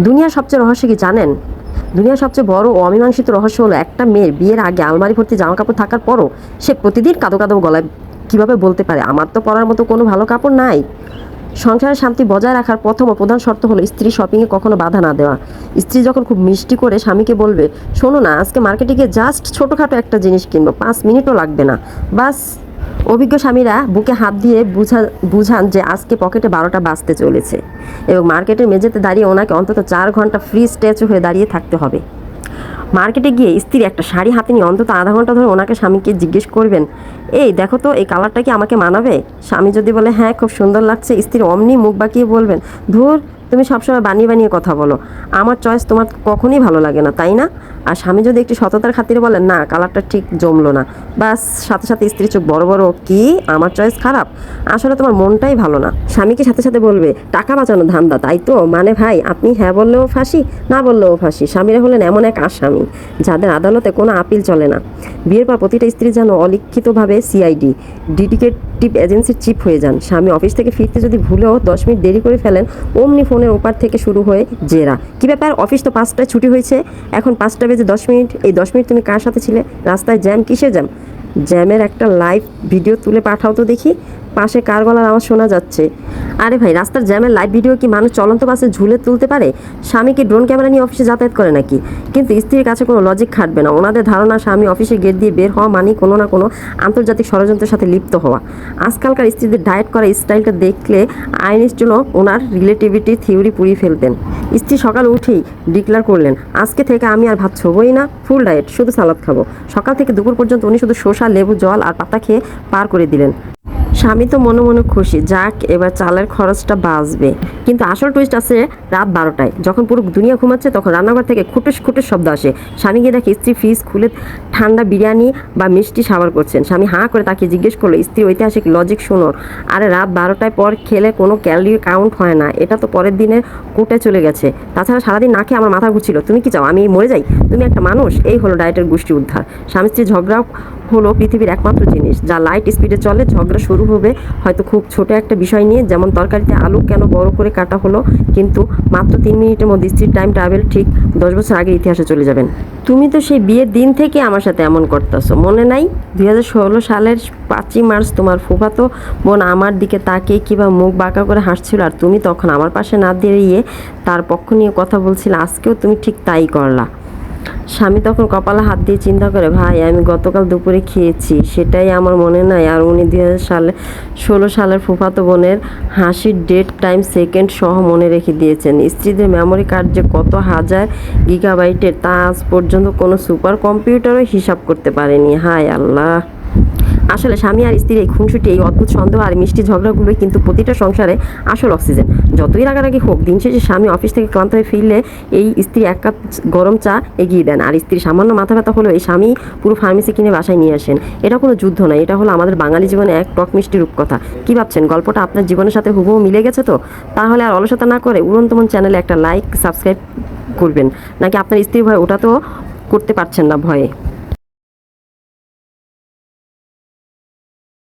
দুনিয়ার সবচেয়ে রহস্য কি জানেন? দুনিয়ার সবচেয়ে বড় ও অমীমাংসিত রহস্য হলো একটা মেয়ের বিয়ের আগে আলমারি ভর্তি জামা কাপড় থাকার পরও সে প্রতিদিন কাঁদো কাঁদো গলায় কীভাবে বলতে পারে আমার তো পরার মতো কোনো ভালো কাপড় নাই। সংসারের শান্তি বজায় রাখার প্রথম ও প্রধান শর্ত হলো স্ত্রী শপিংয়ে কখনো বাধা না দেওয়া। স্ত্রী যখন খুব মিষ্টি করে স্বামীকে বলবে, শোনো না, আজকে মার্কেটে গিয়ে জাস্ট ছোটোখাটো একটা জিনিস কিনবো, 5 মিনিটও লাগবে না, বাস। অভিজ্ঞ স্বামীরা বুকে হাত দিয়ে বুঝান যে আজকে পকেটে 12টা বাজতে চলেছে এবং মার্কেটের মেঝেতে দাঁড়িয়ে ওনাকে অন্তত 4 ঘন্টা ফ্রি স্ট্যাচু হয়ে দাঁড়িয়ে থাকতে হবে। মার্কেটে গিয়ে স্ত্রী একটা শাড়ি হাতে নিয়ে অন্তত আধা ঘন্টা ধরে ওনাকে স্বামীকে জিজ্ঞেস করবেন, এই দেখো তো এই কালারটা কি আমাকে মানাবে? স্বামী যদি বলে হ্যাঁ খুব সুন্দর লাগছে, স্ত্রী অমনি মুখ বাঁকিয়ে বলবেন, ধুর, তুমি সবসময় বানিয়ে বানিয়ে কথা বলো, আমার চয়েস তোমার কখনই ভালো লাগে না, তাই না? আর স্বামী যদি একটু সততার খাতিরে বলেন না কালারটা ঠিক জমলো না, বাস সাথে সাথে স্ত্রী চোখ বড় বড়, কি আমার চয়েস খারাপ? আসলে তোমার মনটাই ভালো না। স্বামীকে সাথে সাথে বলবে, টাকা বাঁচানো ধান্দা, তাই তো? মানে ভাই, আপনি হ্যাঁ বললেও ফাঁসি, না বললেও ফাঁসি। স্বামীরা হলেন এমন এক আসামি যাদের আদালতে কোনো আপিল চলে না। বিয়ের পর প্রতিটা স্ত্রী যেন অলিখিতভাবে সিআইডি ডিটেকটিভ এজেন্সির চিফ হয়ে যান। স্বামী অফিস থেকে ফিরতে যদি ভুলেও 10 মিনিট দেরি করে ফেলেন, অমনি ফোনের ওপার থেকে শুরু হয়ে জেরা, কী ব্যাপার, অফিস তো 5টায় ছুটি হয়েছে, এখন 5টা বেজে 10 মিনিট, এই 10 মিনিট তুমি কার সাথে ছিলে? রাস্তায় জ্যাম, কিসের জ্যাম? জ্যামের একটা লাইভ ভিডিও তুলে পাঠাও তো দেখি, পাশে কার গলার আওয়াজ শোনা যাচ্ছে। আরে ভাই, রাস্তার জ্যামের লাইভ ভিডিও কি মানুষ চলন্ত বাসে ঝুলে তুলতে পারে? স্বামী কি ড্রোন ক্যামেরা নিয়ে অফিসে যাতায়াত করে নাকি? কিন্তু স্ত্রীর কাছে কোনো লজিক খাটবে না। ওনাদের ধারণা স্বামী অফিসের গেট দিয়ে বের হওয়া মানে কোনো না কোনো আন্তর্জাতিক ষড়যন্ত্রের সাথে লিপ্ত হওয়া। আজকালকার স্ত্রীদের ডায়েট করা স্টাইলটা দেখলে আইনস্টাইন ওনার রিলেটিভিটি থিওরি পুড়িয়ে ফেলতেন। স্ত্রী সকাল উঠেই ডিক্লেয়ার করলেন, আজকে থেকে আমি আর ভাত ছবই না, ফুল ডায়েট, শুধু সালাদ খাবো। সকাল থেকে দুপুর পর্যন্ত উনি শুধু শসা, লেবু, জল আর পাতা খেয়ে পার করে দিলেন। স্বামী তো মনে মনে খুশি, যাক এবার চালের খরচটা বাঁচবে। কিন্তু আসল টুইস্ট আছে রাত 12টায়, যখন পুরো দুনিয়া ঘুমাচ্ছে, তখন রান্নাঘর থেকে খুটুস খুটুস শব্দ আসে। স্বামী গিয়ে দেখে স্ত্রী ফ্রিজ খুলে ঠান্ডা বিরিয়ানি বা মিষ্টি সাবার করছেন। স্বামী হাঁ করে তাকে জিজ্ঞেস করলো, স্ত্রী ঐতিহাসিক লজিক শোনো, আরে রাত 12টায় পর খেলে কোনো ক্যালোরি কাউন্ট হয় না, এটা তো পরের দিনের কোটে চলে গেছে। তাছাড়া সারাদিন না খেয়ে আমার মাথা ঘুরছিল, তুমি কি চাও আমি মরে যাই? তুমি একটা মানুষ? এই হলো ডায়েটের গোষ্ঠী উদ্ধার। স্বামী স্ত্রী ঝগড়া হলো পৃথিবীর একমাত্র জিনিস যা লাইট স্পিডে চলে। ঝগড়া শুরু হবে হয়তো খুব ছোট একটা বিষয় নিয়ে, যেমন তরকারিতে আলু কেন বড় করে কাটা হলো, কিন্তু মাত্র 3 মিনিটের মধ্যে স্ত্রীর টাইম ট্রাভেল ঠিক 10 বছর আগের ইতিহাসে চলে যাবেন। তুমি তো সেই বিয়ের দিন থেকে আমার সাথে এমন করতেছো, মনে নাই? 2016 সালের 5ই মার্চ তোমার ফুফাতো বোন আমার দিকে তাকিয়ে কিংবা মুখ বাঁকা করে হাসছিল, আর তুমি তখন আমার পাশে না দাঁড়িয়ে তার পক্ষ নিয়ে কথা বলছিলে। আজকেও তুমি ঠিক তাই করলা। স্বামী তখন কপালে হাত দিয়ে চিন্তা করে, ভাই আমি গতকাল দুপুরে খেয়েছি, সেটাই আমার মনে নাই। আর উনি 2016 সালের ফুফাতো বোনের হাসির ডেট, টাইম, সেকেন্ড সহ মনে রেখে দিয়েছেন। স্ত্রীদের মেমোরি কার্ড যে কত হাজার গিগাবাইটের তা আজ পর্যন্ত কোনো সুপার কম্পিউটারও হিসাব করতে পারেনি। হায় আল্লাহ! আসলে স্বামী আর স্ত্রীর এই খুনসুটি, এই অদ্ভুত সন্দেহ আর মিষ্টি ঝগড়াগুলোই কিন্তু প্রতিটা সংসারে আসল অক্সিজেন। যতই রাগারাগি হোক, দিন শেষে স্বামী অফিস থেকে ক্লান্ত হয়ে ফিরলে এই স্ত্রী 1 কাপ গরম চা এগিয়ে দেন, আর স্ত্রীর সামান্য মাথা ব্যথা হলেও এই স্বামী পুরো ফার্মেসি কিনে বাসায় নিয়ে আসেন। এটা কোনো যুদ্ধ নয়, এটা হলো আমাদের বাঙালি জীবনে এক টক মিষ্টি রূপকথা। কী ভাবছেন, গল্পটা আপনার জীবনের সাথে হুবহু মিলে গেছে তো? তাহলে আর অলসতা না করে উড়ন্তমন চ্যানেলে একটা লাইক, সাবস্ক্রাইব করবেন। নাকি আপনার স্ত্রীর ভয় ওটা তো করতে পারছেন না ভয়ে?